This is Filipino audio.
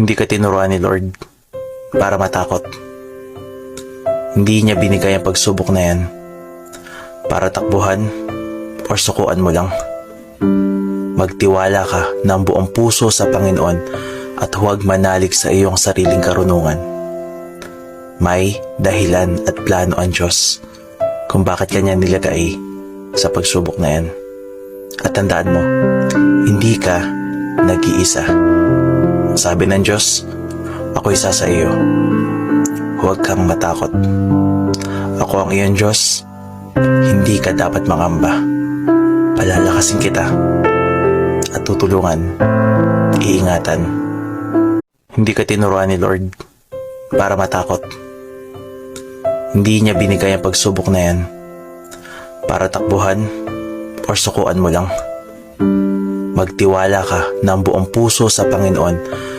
Hindi ka tinuruan ni Lord para matakot. Hindi niya binigay ang pagsubok na yan para takbuhan o sukuan mo lang. Magtiwala ka ng buong puso sa Panginoon at huwag manalig sa iyong sariling karunungan. May dahilan at plano ang Diyos kung bakit kanya nilagay sa pagsubok na yan. At tandaan mo, hindi ka nag-iisa. Sabi ng Diyos, ako isa sa iyo. Huwag kang matakot. Ako ang iyong Diyos. Hindi ka dapat mangamba. Palalakasin kita at tutulungan, iingatan. Hindi ka tinuruan ni Lord para matakot. Hindi niya binigay ang pagsubok na yan para takbuhan o sukuan mo lang. Magtiwala ka ng buong puso sa Panginoon